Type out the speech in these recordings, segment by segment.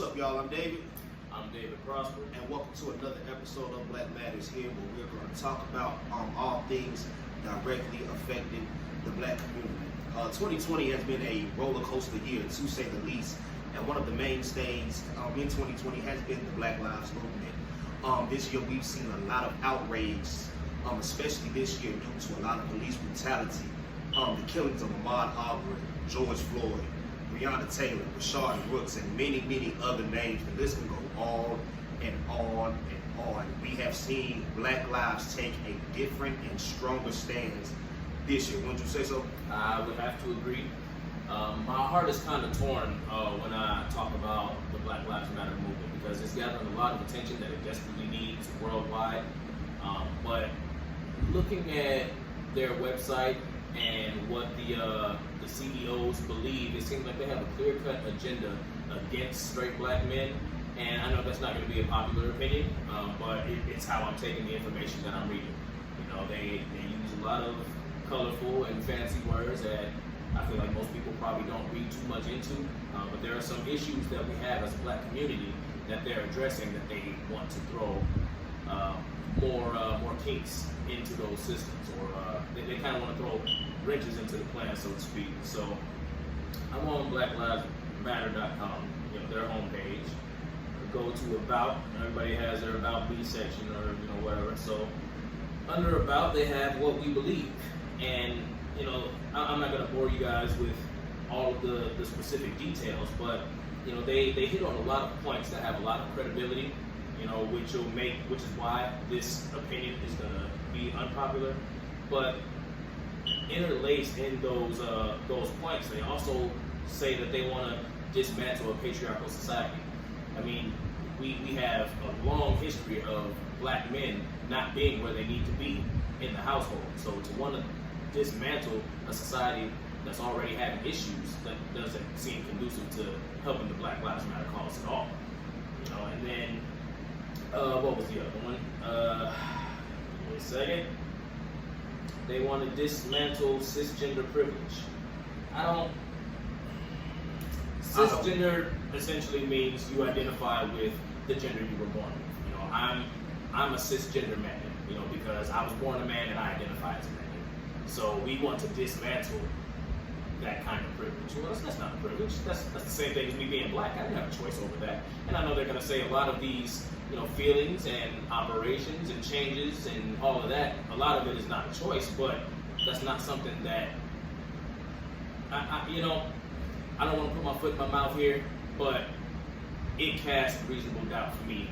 up, y'all? I'm David. I'm David Prosper. And welcome to another episode of Black Matters here, where we're going to talk about all things directly affecting the black community. 2020 has been a roller coaster year, to say the least. And one of the mainstays in 2020 has been the Black Lives Movement. This year we've seen a lot of outrage, especially this year due to a lot of police brutality. The killings of Ahmaud Arbery, George Floyd, Breonna Taylor, Rashard Brooks, and many, many other names. The list can go on and on and on. We have seen Black lives take a different and stronger stance this year. Wouldn't you say so? I would have to agree. My heart is kind of torn when I talk about the Black Lives Matter movement, because it's gathering a lot of attention that it desperately needs worldwide. But looking at their website and what the CEOs believe, it seems like they have a clear-cut agenda against straight black men. And I know that's not going to be a popular opinion, but it's how I'm taking the information that I'm reading. You know, they use a lot of colorful and fancy words that I feel like most people probably don't read too much into, but there are some issues that we have as a black community that they're addressing, that they want to throw more kinks into those systems, or they kind of want to throw wrenches into the plan, so to speak. So I'm on blacklivesmatter.com, their homepage. Go to About. Everybody has their About Me section, or whatever. So under About, they have what we believe, and I'm not going to bore you guys with all of the specific details, but they hit on a lot of points that have a lot of credibility, which is why this opinion is going to be unpopular. But interlaced in those points, they also say that they want to dismantle a patriarchal society. I mean, we have a long history of black men not being where they need to be in the household. So to want to dismantle a society that's already having issues, that doesn't seem conducive to helping the Black Lives Matter cause at all. And then what was the other one? Wait a second. They want to dismantle cisgender privilege. Cisgender essentially means you identify with the gender you were born with. I'm a cisgender man, because I was born a man and I identify as a man. So we want to dismantle that kind of privilege. Well, that's not a privilege. That's the same thing as me being black. I didn't have a choice over that. And I know they're going to say a lot of these, feelings and operations and changes and all of that. A lot of it is not a choice, but that's not something that I don't want to put my foot in my mouth here, but it casts reasonable doubt for me,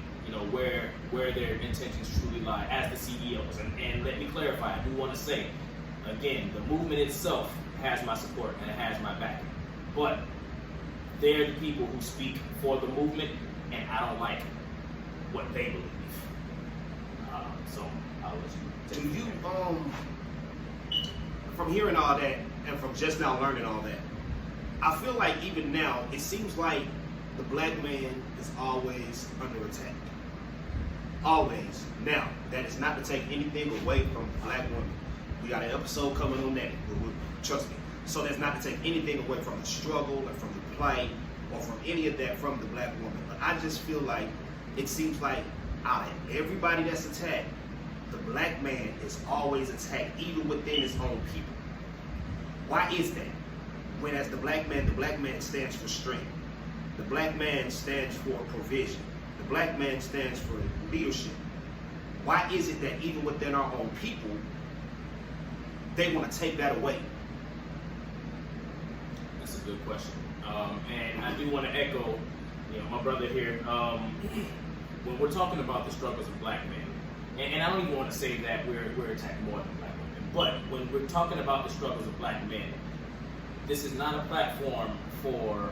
where their intentions truly lie as the CEOs. And let me clarify, I do want to say, again, the movement itself has my support and it has my backing. But they're the people who speak for the movement, and I don't like what they believe. So I'll let you. Do you, from hearing all that and from just now learning all that, I feel like even now, it seems like the black man is always under attack. Always. Now, that is not to take anything away from black women. We got an episode coming on that, trust me. So that's not to take anything away from the struggle or from the plight or from any of that from the black woman. But I just feel like it seems like out of everybody that's attacked, the black man is always attacked, even within his own people. Why is that? When as the black man stands for strength. The black man stands for provision. The black man stands for leadership. Why is it that even within our own people, they want to take that away? That's a good question. And I do want to echo, my brother here, when we're talking about the struggles of black men, and I don't even want to say that we're attacking more than black women, but when we're talking about the struggles of black men, this is not a platform for,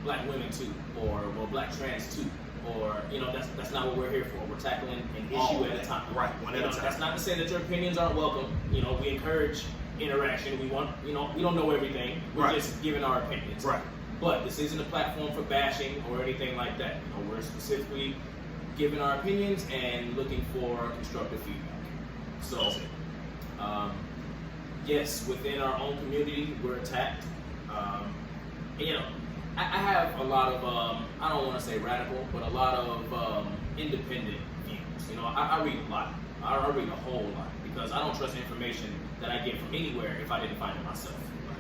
black women too, or black trans too, or that's not what we're here for. We're tackling an issue at a time. Right, one at a time. That's not to say that your opinions aren't welcome. We encourage interaction. We want, we don't know everything. We're just giving our opinions. Right. But this isn't a platform for bashing or anything like that. We're specifically giving our opinions and looking for constructive feedback. So, yes, within our own community, we're attacked. I have a lot of, I don't want to say radical, but a lot of independent views. You know, I read a lot. I read a whole lot because I don't trust information that I get from anywhere if I didn't find it myself.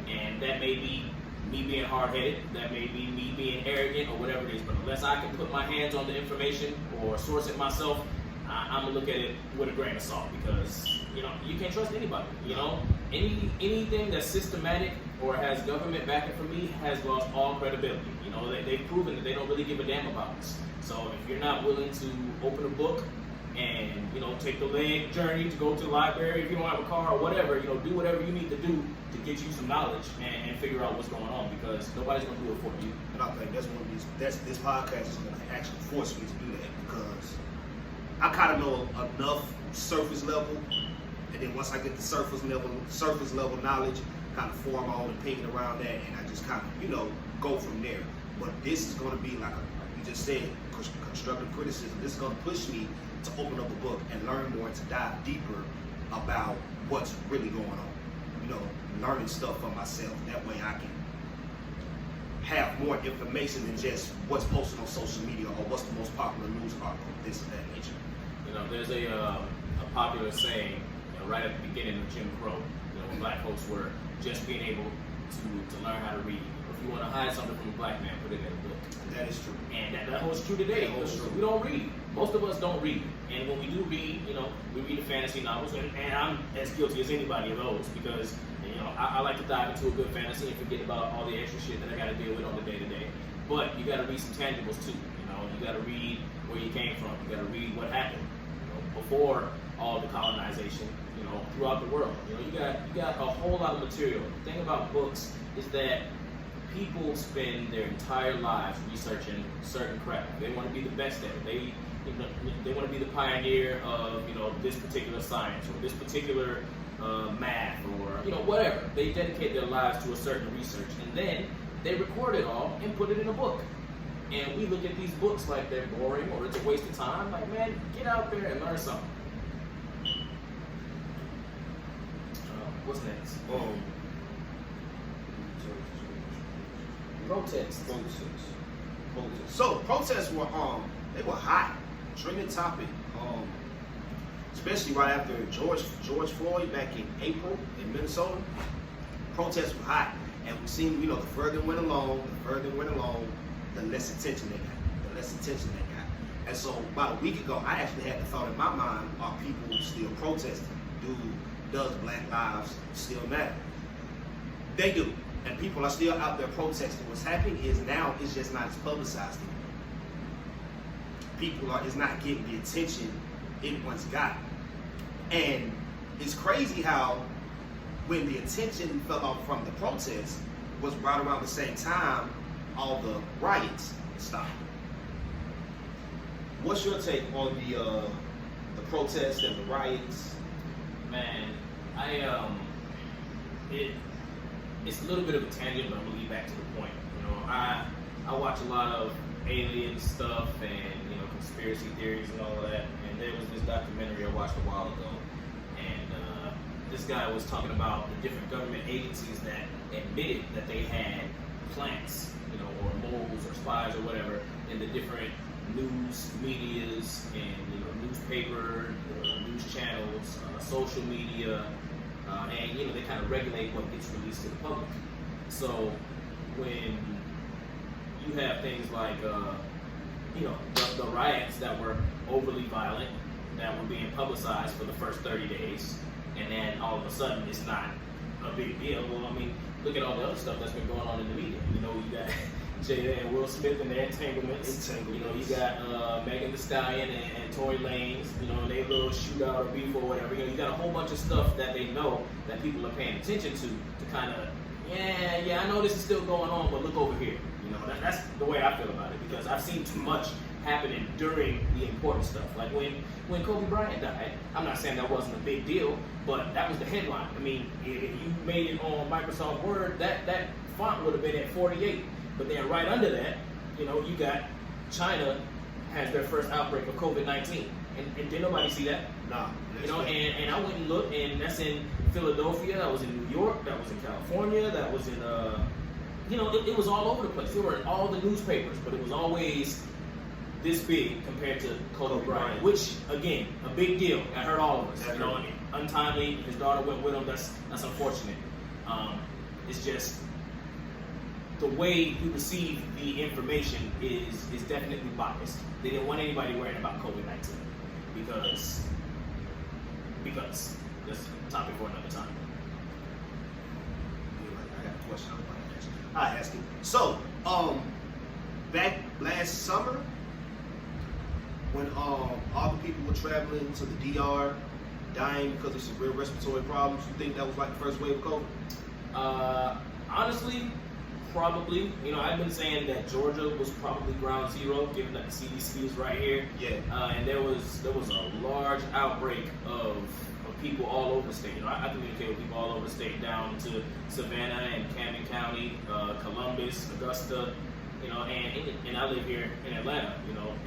And that may be me being hard-headed, that may be me being arrogant or whatever it is, but unless I can put my hands on the information or source it myself, I'm gonna look at it with a grain of salt because, you know, you can't trust anybody. You know, anything that's systematic or has government backing for me has lost all credibility. You know, they've proven that they don't really give a damn about us. So if you're not willing to open a book and, you know, take the leg journey to go to the library, if you don't have a car or whatever, you know, do whatever you need to do to get you some knowledge and figure out what's going on because nobody's gonna do it for you. And I think that's one of these. This podcast is gonna actually force me to do that because I kind of know enough surface level, and then once I get the surface level knowledge, kind of form my own opinion around that, and I just kind of, you know, go from there. But this is going to be like you just said, constructive criticism. This is going to push me to open up a book and learn more and to dive deeper about what's really going on. You know, learning stuff for myself. That way I can have more information than just what's posted on social media or what's the most popular news article, this and that nature. You know, there's a popular saying, you know, right at the beginning of Jim Crow, you know, when black folks were just being able to learn how to read. If you want to hide something from a black man, put it in a book. That is true. And that holds true today. We don't read. Most of us don't read. And when we do read, you know, we read the fantasy novels, and I'm as guilty as anybody of those because, you know, I like to dive into a good fantasy and forget about all the extra shit that I got to deal with on the day-to-day. But you got to read some tangibles too. You know, you got to read where you came from. You got to read what happened, you know, before all the colonization, you know, throughout the world. You know, you got a whole lot of material. The thing about books is that people spend their entire lives researching certain craft. They want to be the best at it. They want to be the pioneer of, you know, this particular science or this particular math or, you know, whatever. They dedicate their lives to a certain research, and then they record it all and put it in a book. And we look at these books like they're boring or it's a waste of time. Like, man, get out there and learn something. What's next? Protests. So protests were they were hot, trending topic, especially right after George Floyd back in April in Minnesota. Protests were hot, and we seen, you know, the further it went along, the less attention they got. And so about a week ago, I actually had the thought in my mind: are people still protesting? Does Black lives still matter? They do. And people are still out there protesting. What's happening is now it's just not as publicized anymore. It's not getting the attention it once got. And it's crazy how when the attention fell off from the protests was right around the same time all the riots stopped. What's your take on the protests and the riots? Man, it's a little bit of a tangent, but I'm gonna lead back to the point. You know, I watch a lot of alien stuff and, you know, conspiracy theories and all of that. And there was this documentary I watched a while ago, and this guy was talking about the different government agencies that admitted that they had plants, you know, or moles or spies or whatever in the different news medias and, you know, newspaper, news channels, social media. And, you know, they kind of regulate what gets released to the public. So when you have things like, you know, the riots that were overly violent, that were being publicized for the first 30 days, and then all of a sudden it's not a big deal. Well, I mean, look at all the other stuff that's been going on in the media. You know, you got Jada and Will Smith and their entanglements. You know, you got Megan Thee Stallion and Tory Lanez, you know, and their little shootout or beef or whatever. You know, you got a whole bunch of stuff that they know that people are paying attention to kind of, yeah, I know this is still going on, but look over here. You know, that's the way I feel about it, because I've seen too much happening during the important stuff. Like when Kobe Bryant died, I'm not saying that wasn't a big deal, but that was the headline. I mean, if you made it on Microsoft Word, that font would have been at 48. But then right under that, you know, you got China has their first outbreak of COVID-19. And did nobody see that? Nah. You know, and I went and looked, and that's in Philadelphia, that was in New York, that was in California, that was in it was all over the place. They were in all the newspapers, but it was always this big compared to Kobe Bryant, which, again, a big deal. That hurt all of us. Untimely. His daughter went with him. That's unfortunate. It's just the way he received the information is definitely biased. They didn't want anybody worrying about COVID-19 because that's a topic for another time. I got a question I want to ask. I ask you. So, back last summer, when all the people were traveling to the DR, dying because of some real respiratory problems, you think that was like the first wave of COVID? Honestly, probably. I've been saying that Georgia was probably ground zero, given that the CDC is right here. Yeah. And there was a large outbreak of people all over the state. I communicate with people all over the state, down to Savannah and Camden County, Columbus, Augusta, and I live here in Atlanta,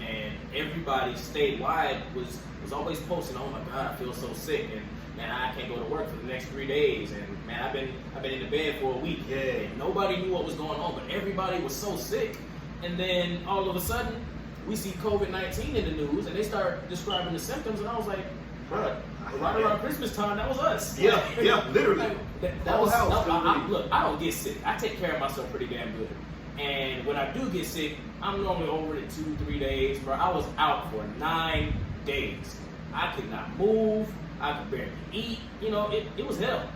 and everybody statewide was always posting, oh my God, I feel so sick, and man, I can't go to work for the next 3 days, and man, I've been in the bed for a week. Yeah. And nobody knew what was going on, but everybody was so sick, and then all of a sudden, we see COVID-19 in the news, and they start describing the symptoms, and I was like, bro, right around Christmas time, that was us. Yeah, literally. That was house. Look, I don't get sick. I take care of myself pretty damn good. And when I do get sick, I'm normally over it 2-3 days. Bro, I was out for 9 days. I could not move. I could barely eat. It was hell.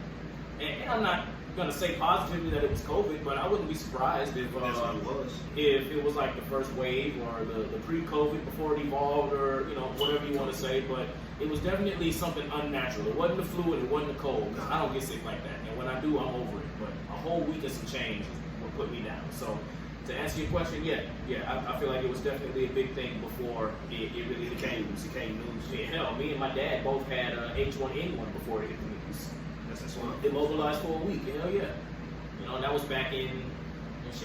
And I'm not gonna say positively that it was COVID, but I wouldn't be surprised if it was like the first wave or the pre-COVID before it evolved, or whatever you want to say. But it was definitely something unnatural. It wasn't the flu and it wasn't the cold. I don't get sick like that, and when I do, I'm over it. But a whole week and some change will put me down. So to answer your question, I feel like it was definitely a big thing before it really became news. Yeah, hell, me and my dad both had H1N1 before it hit the news. That's why. Immobilized for a week. Hell yeah. And that was back in,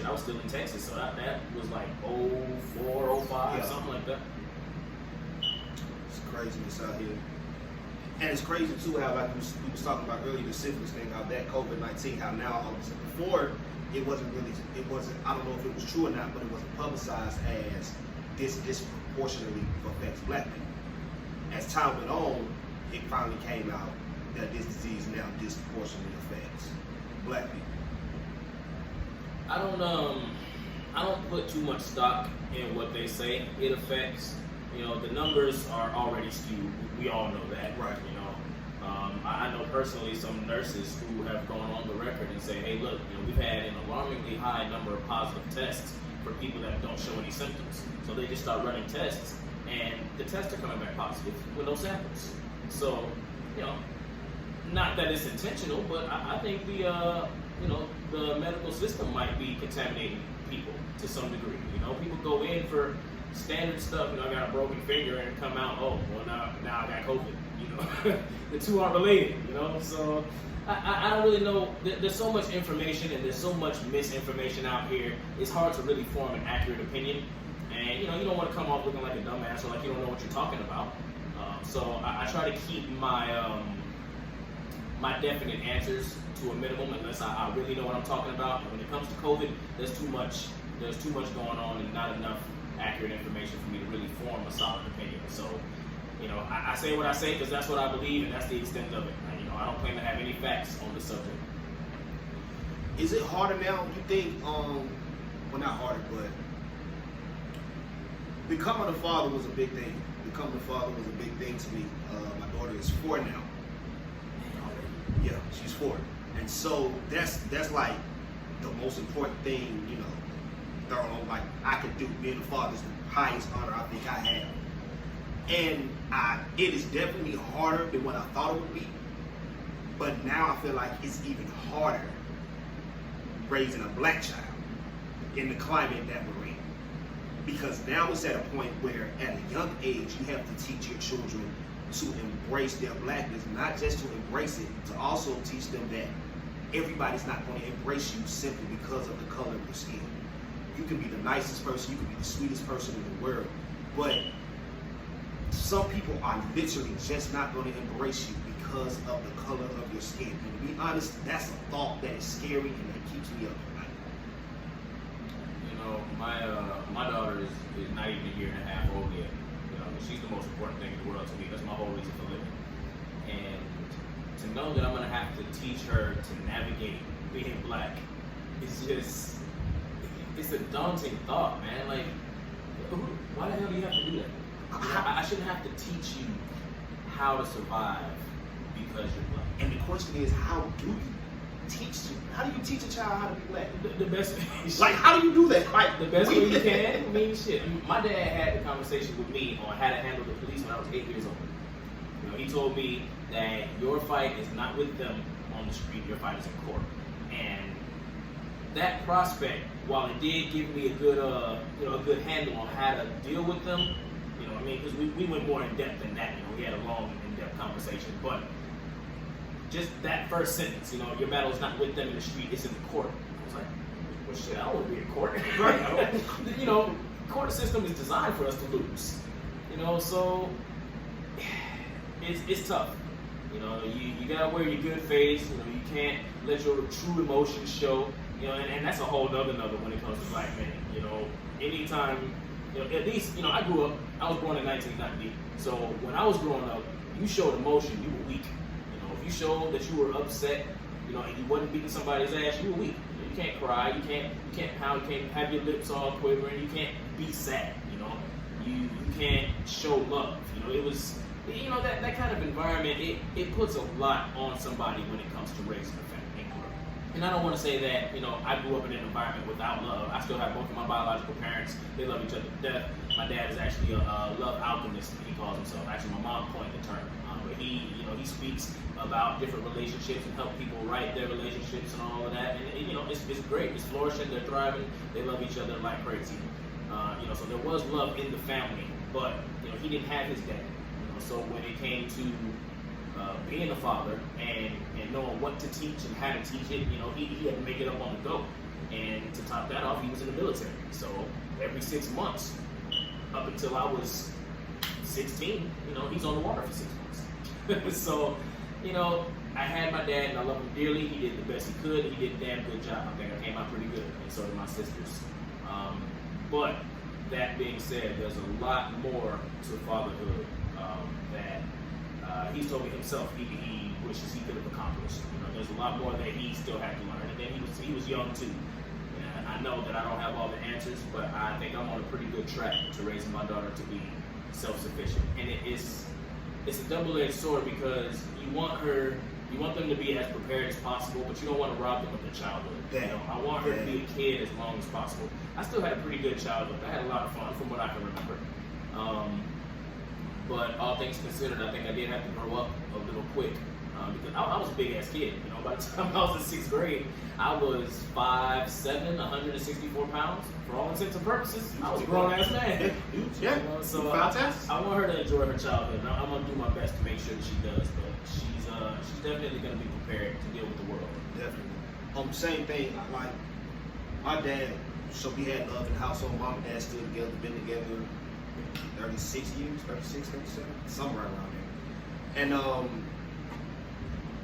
I was still in Texas, so that was like 04, 05, something like that. It's craziness out here. And it's crazy too how, like we was talking about earlier, the syphilis thing, how that COVID-19, how now all of a sudden, before it wasn't, I don't know if it was true or not, but it wasn't publicized as this disproportionately affects black people. As time went on, it finally came out that this disease now disproportionately affects black people. I don't put too much stock in what they say it affects. The numbers are already skewed. We all know that. Right. I know personally some nurses who have gone on the record and say, hey, look, we've had an alarmingly high number of positive tests for people that don't show any symptoms. So they just start running tests, and the tests are coming back positive with no samples. So, not that it's intentional, but I think the medical system might be contaminating people to some degree. People go in for standard stuff. I got a broken finger, and come out, oh, well, now I got COVID. The two aren't related. So I don't really know. There's so much information and there's so much misinformation out here. It's hard to really form an accurate opinion. And you don't want to come off looking like a dumbass or like you don't know what you're talking about. So I try to keep my my definite answers to a minimum unless I really know what I'm talking about. And when it comes to COVID, there's too much going on and not enough accurate information for me to really form a solid opinion. So, I say what I say because that's what I believe, and that's the extent of it. I don't claim to have any facts on the subject. Is it harder now? You think? Well, not harder, but becoming a father was a big thing. Becoming a father was a big thing to me. My daughter is 4 now. Yeah, she's 4, and so that's like the most important thing. Like I could do. Being a father is the highest honor I think I have. And it is definitely harder than what I thought it would be. But now I feel like it's even harder raising a black child in the climate that we're in. Because now it's at a point where at a young age you have to teach your children to embrace their blackness, not just to embrace it, to also teach them that everybody's not going to embrace you simply because of the color of your skin. You can be the nicest person, you can be the sweetest person in the world, but some people are literally just not going to embrace you because of the color of your skin. And to be honest, that's a thought that is scary and that keeps me up at night. she's the most important thing in the world to me. That's my whole reason for living. And to know that I'm gonna have to teach her to navigate being black, it's a daunting thought, man. Like, why the hell do you have to do that? I shouldn't have to teach you how to survive because you're black. And the question is, how do you teach you? How do you teach a child how to be black? The best like, how do you do that? Like, the best way you can. I mean, shit. My dad had a conversation with me on how to handle the police when I was 8 years old. You know, he told me that your fight is not with them on the street. Your fight is in court. And that prospect, while it did give me a good, a good handle on how to deal with them, you know, what I mean, because we went more in depth than that. You know, we had a long, in-depth conversation, but just that first sentence, you know, your battle is not with them in the street, it's in the court. I was like, well, shit, I don't want to be in court. Right. You know, court system is designed for us to lose. You know, so it's tough. You know, you gotta wear your good face. You know, you can't let your true emotions show. You know, and that's a whole other when it comes to black men. You know, anytime, you know, at least, you know, I was born in 1990. So when I was growing up, you showed emotion, you were weak. You know, if you showed that you were upset, you know, and you wasn't beating somebody's ass, you were weak. You can't cry, you can't pound, you can't have your lips all quivering, you can't be sad. You know, you can't show love. You know, it was, you know, that kind of environment. It puts a lot on somebody when it comes to raising a family. And I don't want to say that, you know, I grew up in an environment without love. I still have both of my biological parents. They love each other to death. My dad is actually a love alchemist, he calls himself. Actually, my mom coined the term. But he speaks about different relationships and help people write their relationships and all of that. And you know, it's great. It's flourishing. They're thriving. They love each other like crazy. You know, so there was love in the family, but you know, he didn't have his dad. You know, so when it came to being a father and knowing what to teach and how to teach it, you know, he had to make it up on the go. And to top that off, he was in the military. So every 6 months, up until I was 16, you know, he's on the water for 6 months. So, you know, I had my dad and I love him dearly. He did the best he could. He did a damn good job. I think I came out pretty good, and so did my sisters. But that being said, there's a lot more to fatherhood that he's told me himself he wishes he could have accomplished. You know, there's a lot more that he still had to learn. And then he was young too. And I know that I don't have all the answers, but I think I'm on a pretty good track to raising my daughter to be self-sufficient. And it's a double-edged sword because you want them to be as prepared as possible, but you don't want to rob them of their childhood. You know, I want her to be a kid as long as possible. I still had a pretty good childhood. I had a lot of fun from what I can remember. But all things considered, I think I did have to grow up a little quick because I was a big ass kid. You know, by the time I was in 6th grade, I was 5'7", 164 pounds. For all intents and purposes, I was a grown ass man. Yeah. You know, so I want her to enjoy her childhood. And I'm gonna do my best to make sure that she does. But she's definitely gonna be prepared to deal with the world. Definitely. Same thing. Like my dad. So we had love in the household. Mom and dad still together, been together 36 years, 36, 37, somewhere around there. And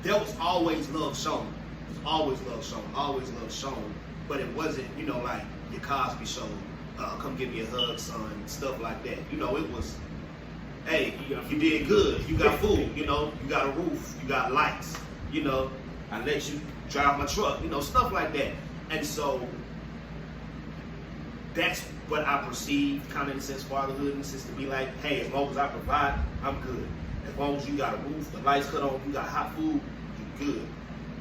there was always love shown. There was always love shown. But it wasn't, you know, like your Cosby show, come give me a hug, son, stuff like that. You know, it was, hey, you did good, you got food, you know, you got a roof, you got lights, you know, I let you drive my truck, you know, stuff like that. And so that's what I perceive kind of in the sense fatherhood, in the sense to be like, hey, as long as I provide, I'm good. As long as you got a roof, the lights cut on, you got hot food, you're good.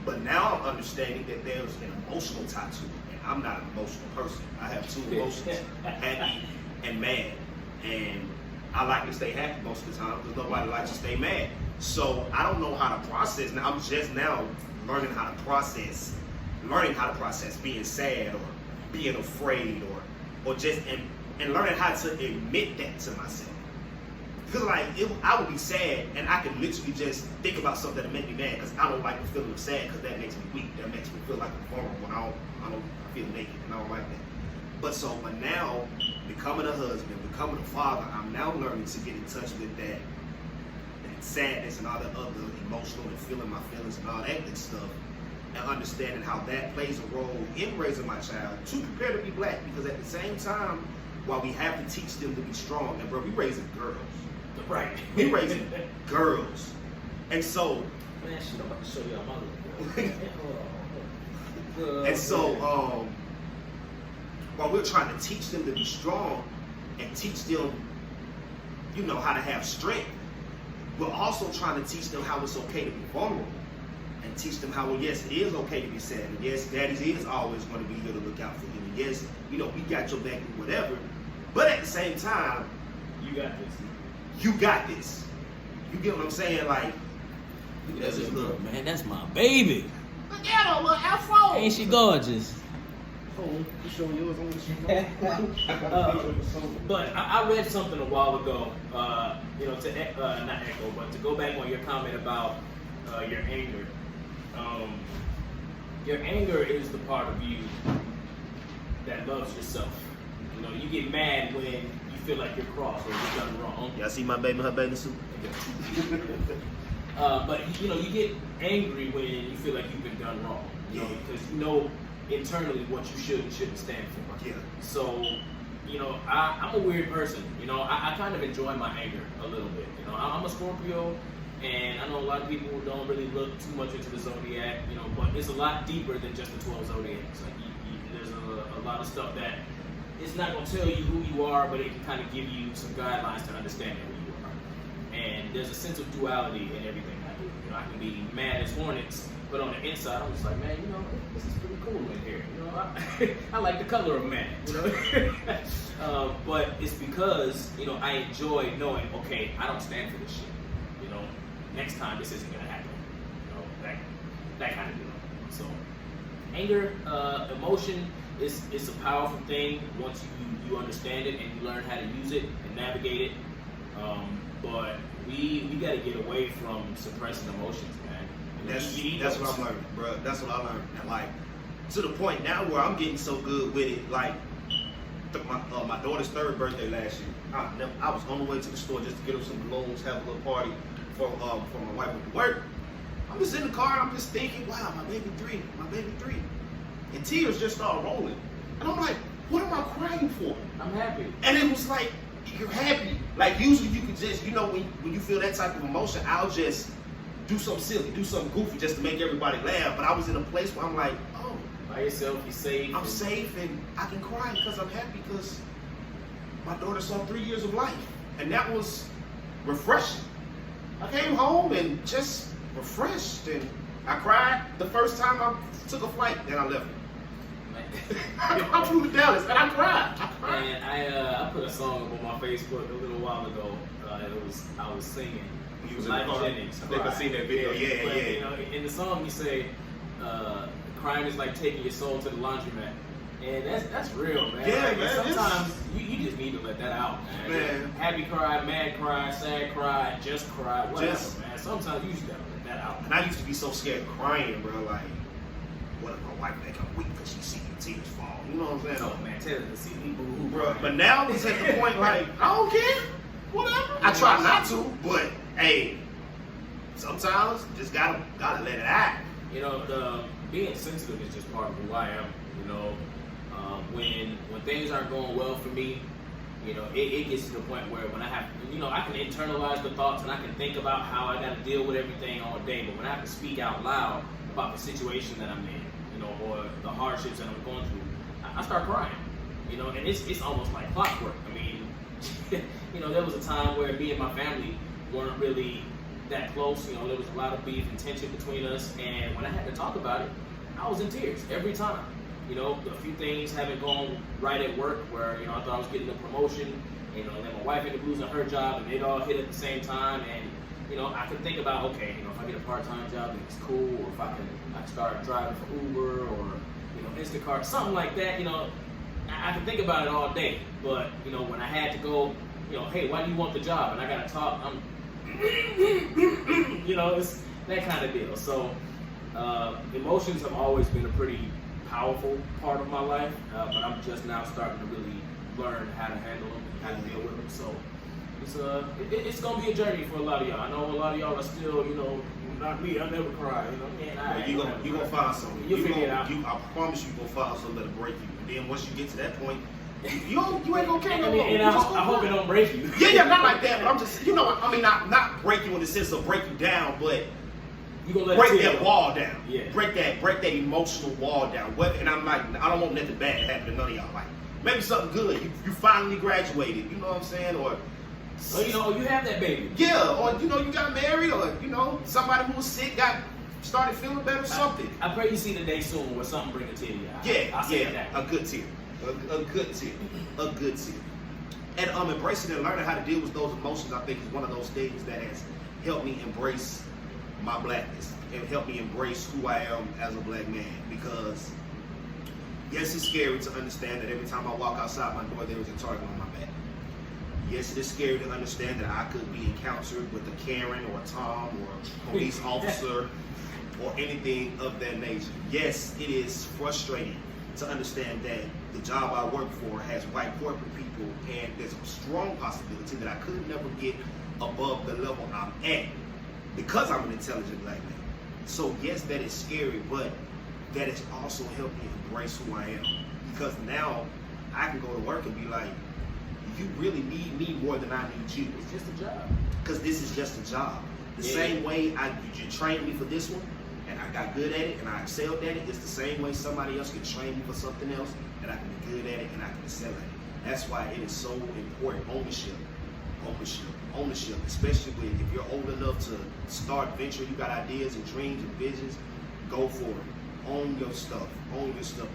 But now I'm understanding that there's an emotional tie to it, and I'm not an emotional person. I have two emotions, happy and mad. And I like to stay happy most of the time because nobody likes to stay mad. So I don't know how to process. Now I'm just now learning how to process being sad or being afraid or just and learning how to admit that to myself. Because like I would be sad and I can literally just think about something that make me mad because I don't like the feeling of sad because that makes me weak. That makes me feel like I'm vulnerable and I feel naked and I don't like that. But now becoming a husband, becoming a father, I'm now learning to get in touch with that sadness and all the other emotional and feeling my feelings and all that good stuff, and understanding how that plays a role in raising my child to prepare to be black. Because at the same time, while we have to teach them to be strong, and bro, we raising girls. Right. We raising girls. And so, man, shit, I'm about to show y'all my little girl. and so, while we're trying to teach them to be strong and teach them, you know, how to have strength, we're also trying to teach them how it's okay to be vulnerable. And teach them how, well, yes, it is okay to be sad. And yes, daddy is always going to be here to look out for you. And yes, you know, we got your back and whatever. But at the same time, You got this. you got this. You get what I'm saying? Like, That's just look, man, that's my baby. look at her, little afro. Ain't she gorgeous? Oh, you showing yours on the show? But I read something a while ago, you know, to not echo, but to go back on your comment about your anger. Your anger is the part of you that loves yourself. You know, you get mad when you feel like you're cross or you've done wrong. Y'all see my baby in her bathing suit? But you know, you get angry when you feel like you've been done wrong. You know, because you know internally what you should and shouldn't stand for. Yeah. So, you know, I'm a weird person. You know, I kind of enjoy my anger a little bit. You know, I'm a Scorpio, and I know a lot of people don't really look too much into the zodiac. You know, but it's a lot deeper than just the 12 zodiacs. Like, there's a lot of stuff that it's not going to tell you who you are, but it can kind of give you some guidelines to understanding who you are. And there's a sense of duality in everything I do. You know, I can be mad as hornets, but on the inside, I'm just like, man, you know, this is pretty cool in here. You know, I like the color of man. You know, but it's because, you know, I enjoy knowing, okay, I don't stand for this shit. You know, next time this isn't gonna happen. You know, that kind of deal. So, anger, emotion is a powerful thing once you understand it and you learn how to use it and navigate it. But we got to get away from suppressing emotions, man. That's what I'm learning, bro. That's what I learned. And like, to the point now where I'm getting so good with it. Like, my daughter's 3rd birthday last year. I was on the way to the store just to get her some balloons, have a little party for my wife went to work. I'm just in the car and I'm just thinking, wow, my baby 3. And tears just start rolling. And I'm like, what am I crying for? I'm happy. And it was like, you're happy. Like, usually you could just, you know, when you feel that type of emotion, I'll just do something silly, do something goofy just to make everybody laugh. But I was in a place where I'm like, oh, By yourself, you're safe. I'm safe and I can cry because I'm happy because my daughter saw 3 years of life. And that was refreshing. I came home and just refreshed, and I cried the first time I took a flight, then I left. I flew to Dallas and I cried. And I put a song up on my Facebook a little while ago. I was singing. He was Life in the car. Jennings. I think I seen that video. Yeah. You know, in the song you say, crying is like taking your soul to the laundromat. And that's real, man. Yeah, like, man. Sometimes you just need to let that out, man. Happy cry, mad cry, sad cry, just cry, whatever, man. Sometimes you just gotta let that out. And I used to be so scared of crying, bro. Like, what if my wife make her weak because she see the tears fall? You know what I'm saying? Oh man, tell her to see me boo, Bro. But now it's at the point like, I don't care. Whatever. I try not to, but hey, sometimes just gotta let it out. You know, being sensitive is just part of who I am. You know, when things aren't going well for me, you know, it gets to the point where when I have, you know, I can internalize the thoughts and I can think about how I got to deal with everything all day. But when I have to speak out loud about the situation that I'm in, you know, or the hardships that I'm going through, I start crying. You know, and it's almost like clockwork. I mean, you know, there was a time where me and my family weren't really that close. You know, there was a lot of beef and tension between us, and when I had to talk about it, I was in tears every time. You know, a few things haven't gone right at work where, you know, I thought I was getting a promotion, you know, and then my wife ended up losing her job, and it all hit at the same time, and, you know, I could think about, okay, you know, if I get a part-time job, then it's cool, or if I can start driving for Uber, or, you know, Instacart, something like that, you know, I could think about it all day, but, you know, when I had to go, you know, hey, why do you want the job? And I got to talk, you know, it's that kind of deal. So, emotions have always been a pretty powerful part of my life, but I'm just now starting to really learn how to handle them and how to deal with them. So it's gonna be a journey for a lot of y'all. I know a lot of y'all are still, you know, not me. I never cry. You know, man. You gonna find something. You'll figure it out. I promise you, gonna find something that'll break you. And then once you get to that point, You ain't gonna care no I mean, more. and I hope it don't break you. Yeah, not like that. But I'm just, not break you in the sense of break you down, but You gonna let break it that go. wall down. Yeah. Break that emotional wall down. And I'm like, I don't want nothing bad to happen to none of y'all. Like maybe something good. You finally graduated. You know what I'm saying? Or you have that baby. yeah, or you got married, or somebody who was sick started feeling better or something. I pray you see the day soon where something bring a tear to your eye. Yeah, I'll say that. a good tear. A good tear. A good tear. And embracing and learning how to deal with those emotions, I think, is one of those things that has helped me embrace my blackness and helped me embrace who I am as a black man. Because yes, it's scary to understand that every time I walk outside my door, there is a target on my back. Yes, it is scary to understand that I could be encountered with a Karen or a Tom or a police officer or anything of that nature. Yes, it is frustrating to understand that the job I work for has white corporate people, and there's a strong possibility that I could never get above the level I'm at because I'm an intelligent black man. So yes, that is scary, but that has also helped me embrace who I am. Because now I can go to work and be like, you really need me more than I need you. It's just a job. Because this is just a job. The same way you trained me for this one, and I got good at it, and I excelled at it, it's the same way somebody else can train me for something else, and I can be good at it, and I can excel at it. That's why it is so important. Ownership, especially if you're old enough to start venturing, you got ideas and dreams and visions, go for it. Own your stuff.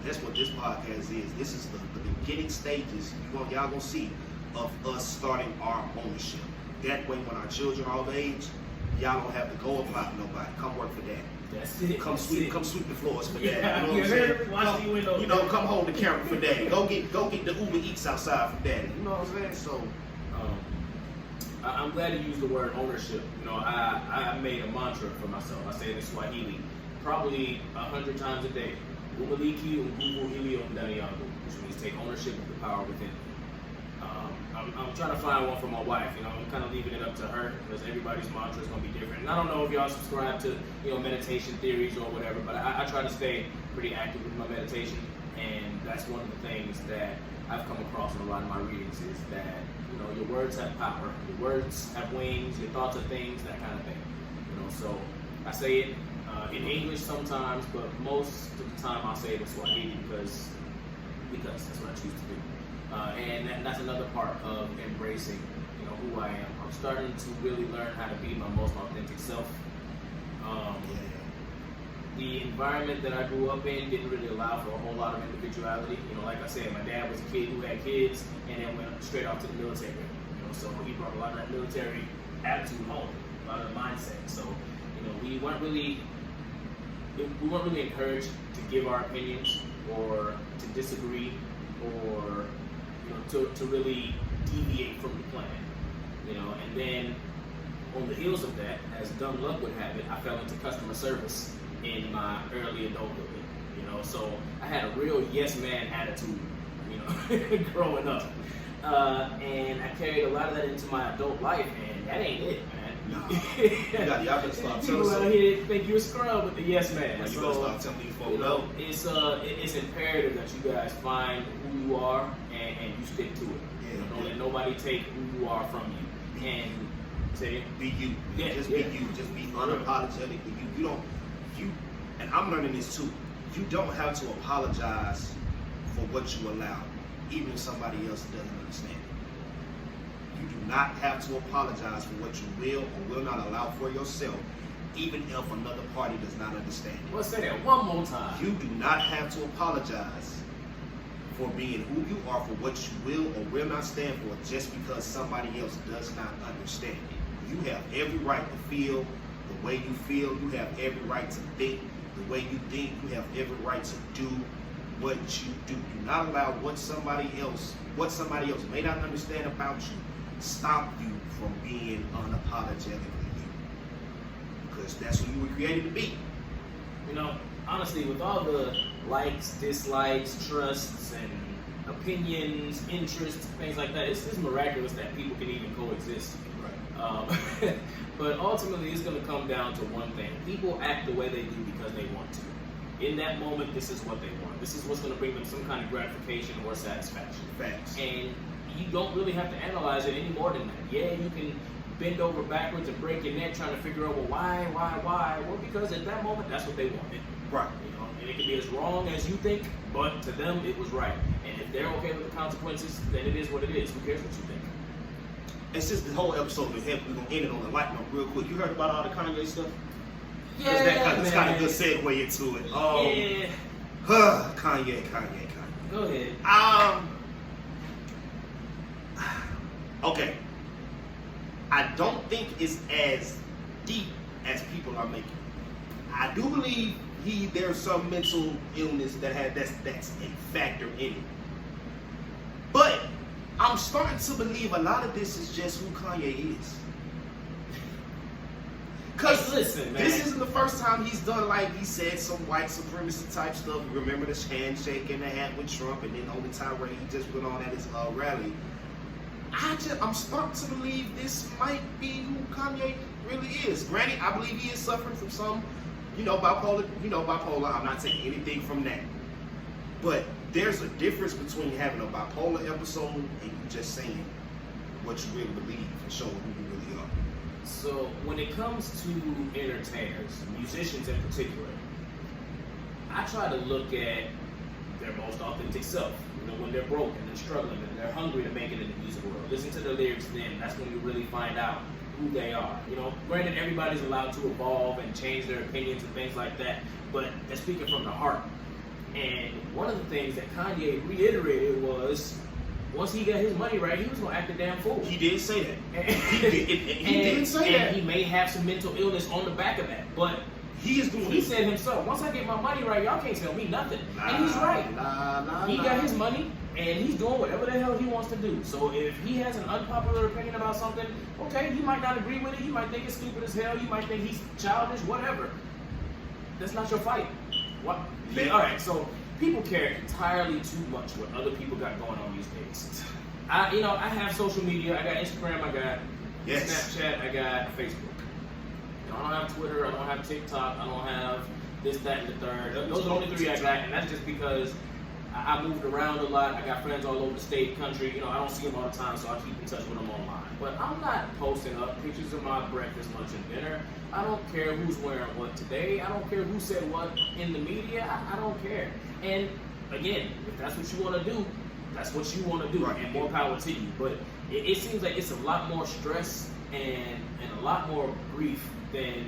That's what this podcast is. This is the beginning stages, y'all gonna see, of us starting our ownership. That way, when our children are of age, y'all don't have to go about nobody. Come work for daddy. That's it. Come sweep the floors for daddy. Yeah, you know what I'm saying? watch the window. Come hold the camera for daddy. Go get the Uber Eats outside for daddy. You know what I'm saying? So, I'm glad you used the word ownership. I made a mantra for myself. I say it in Swahili probably 100 times a day. Umiliki nguvu iliyo ndani yangu, which means take ownership of the power within. I'm trying to find one for my wife. I'm kind of leaving it up to her because everybody's mantra is going to be different. And I don't know if y'all subscribe to meditation theories or whatever, but I try to stay pretty active with my meditation, and that's one of the things that I've come across in a lot of my readings is that your words have power, your words have wings, your thoughts are things, that kind of thing. So I say it in English sometimes, but most of the time I'll say it in Swahili because that's what I choose to do. And that's another part of embracing, who I am. I'm starting to really learn how to be my most authentic self. The environment that I grew up in didn't really allow for a whole lot of individuality. Like I said, my dad was a kid who had kids and then went straight off to the military. So he brought a lot of that military attitude home, a lot of the mindset. So, we weren't really encouraged to give our opinions or to disagree or to really deviate from the plan, and then on the heels of that, as dumb luck would have it, I fell into customer service in my early adulthood, so I had a real yes man attitude, growing up, and I carried a lot of that into my adult life, and that ain't it, man. Y'all better start telling people out here think you're a scrub with the yes man. You So, better start telling these folks it's imperative that you guys find who you are and you stick to it. Don't let nobody take who you are from you. And say it. Be you. Be you. Just be unapologetic. And I'm learning this too. You don't have to apologize for what you allow, even if somebody else doesn't understand it. You do not have to apologize for what you will or will not allow for yourself, even if another party does not understand it. Let's say that one more time. You do not have to apologize for being who you are, for what you will or will not stand for, just because somebody else does not understand it. You have every right to feel the way you feel. You have every right to think the way you think. You have every right to do what you do. Do not allow what somebody else may not understand about you stop you from being unapologetically you. Because that's who you were created to be. Honestly, with all the likes, dislikes, trusts, and opinions, interests, things like that, it's miraculous that people can even coexist. Right. But ultimately, it's going to come down to one thing. People act the way they do because they want to. In that moment, this is what they want. This is what's going to bring them some kind of gratification or satisfaction. Facts. And you don't really have to analyze it any more than that. Yeah, you can bend over backwards and break your neck trying to figure out, well, why? Well, because at that moment, that's what they wanted. Right. You know, and it can be as wrong as you think, but to them, it was right. And if they're okay with the consequences, then it is what it is. Who cares what you think? And since the whole episode we're going to end it on a light note real quick. You heard about all the Kanye stuff? Yeah, That's kind of a good segue into it. Yeah. Kanye. Go ahead. Okay. I don't think it's as deep as people are making. I do believe there's some mental illness that's a factor in it. But I'm starting to believe a lot of this is just who Kanye is. Cause listen, man, this isn't the first time he's done, like he said, some white supremacy type stuff. Remember the handshake and the hat with Trump, and then on the tirade he just went on at his rally. I'm starting to believe this might be who Kanye really is. Granted, I believe he is suffering from some, bipolar. I'm not taking anything from that, but there's a difference between having a bipolar episode and you just saying what you really believe and showing who you really are. So when it comes to entertainers, musicians in particular, I try to look at their most authentic self. When they're broke and they're struggling and they're hungry to make it in the music world. Listen to the lyrics then. That's when you really find out who they are. Granted, everybody's allowed to evolve and change their opinions and things like that, but they're speaking from the heart. And one of the things that Kanye reiterated was, once he got his money right, he was going to act a damn fool. He did say that. He did say that. And he may have some mental illness on the back of that, but he said himself, once I get my money right, y'all can't tell me nothing. And he's right. He got his money, and he's doing whatever the hell he wants to do. So if he has an unpopular opinion about something, okay, you might not agree with it. You might think it's stupid as hell. You might think he's childish, whatever. That's not your fight. What? All right, so people care entirely too much what other people got going on these days. I have social media. I got Instagram. I got Snapchat. I got Facebook. I don't have Twitter, I don't have TikTok, I don't have this, that, and the third. Those are the only three I got, and that's just because I moved around a lot. I got friends all over the state, country. I don't see them all the time, so I keep in touch with them online. But I'm not posting up pictures of my breakfast, lunch, and dinner. I don't care who's wearing what today. I don't care who said what in the media. I don't care. And again, if that's what you want to do, that's what you want to do, and more power to you. But it seems like it's a lot more stress and a lot more grief than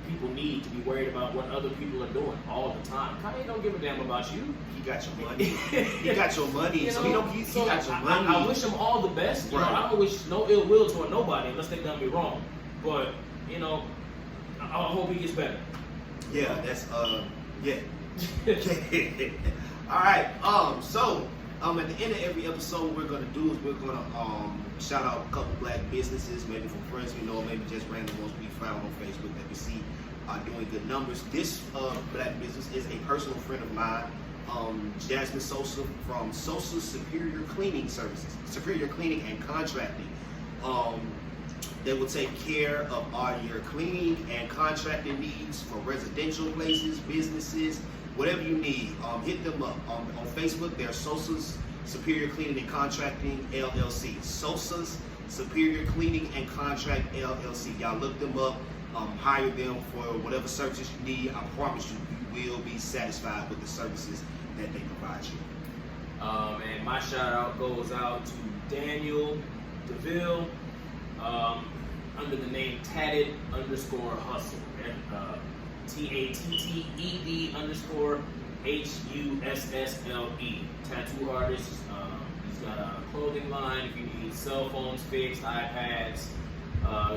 people need to be worried about what other people are doing all the time. Kanye don't give a damn about you. He got your money. He got your money. He got your money. I wish him all the best. I don't wish no ill will toward nobody unless they done me wrong. But I hope he gets better. Yeah, that's yeah. All right. So at the end of every episode, we're gonna shout out a couple black businesses, maybe from friends we know, maybe just random ones we found on Facebook that we see are doing good numbers. This black business is a personal friend of mine, Jasmine Sosa from Sosa Superior Cleaning Services, Superior Cleaning and Contracting. They will take care of all your cleaning and contracting needs for residential places, businesses, whatever you need. Hit them up on Facebook. They're Sosa's Superior Cleaning and Contracting LLC. Sosa's Superior Cleaning and Contract LLC. Y'all look them up. Hire them for whatever services you need. I promise you will be satisfied with the services that they provide you. And my shout out goes out to Daniel DeVille under the name Tatted_Hustle. TATTED_HUSSLE. Tattoo artist. He's got a clothing line if you need cell phones fixed, iPads.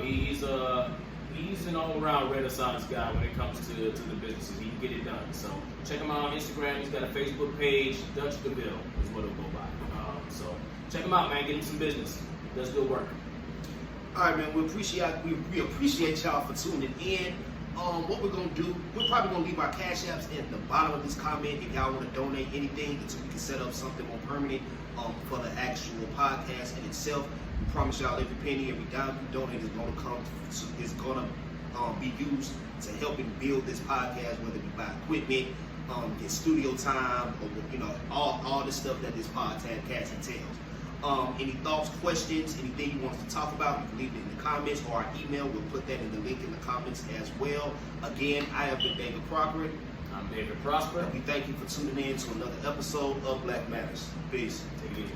He's an all-around Renaissance guy when it comes to the businesses. He can get it done. So check him out on Instagram. He's got a Facebook page. Dutch DeVille is what it'll go by. So check him out, man. Get him some business. He does good work. All right, man. We appreciate y'all for tuning in. What we're gonna do, we're probably gonna leave our cash apps at the bottom of this comment if y'all want to donate anything until we can set up something more permanent for the actual podcast in itself. We promise y'all every penny, every dime you donate is gonna be used to helping build this podcast, whether we buy equipment, get studio time, or all the stuff that this podcast entails. Any thoughts, questions, anything you want us to talk about, you can leave it in the comments or our email. We'll put that in the link in the comments as well. Again, I have been David Crochran. I'm David Prosper. We thank you for tuning in to another episode of Black Matters. Peace. Take it easy.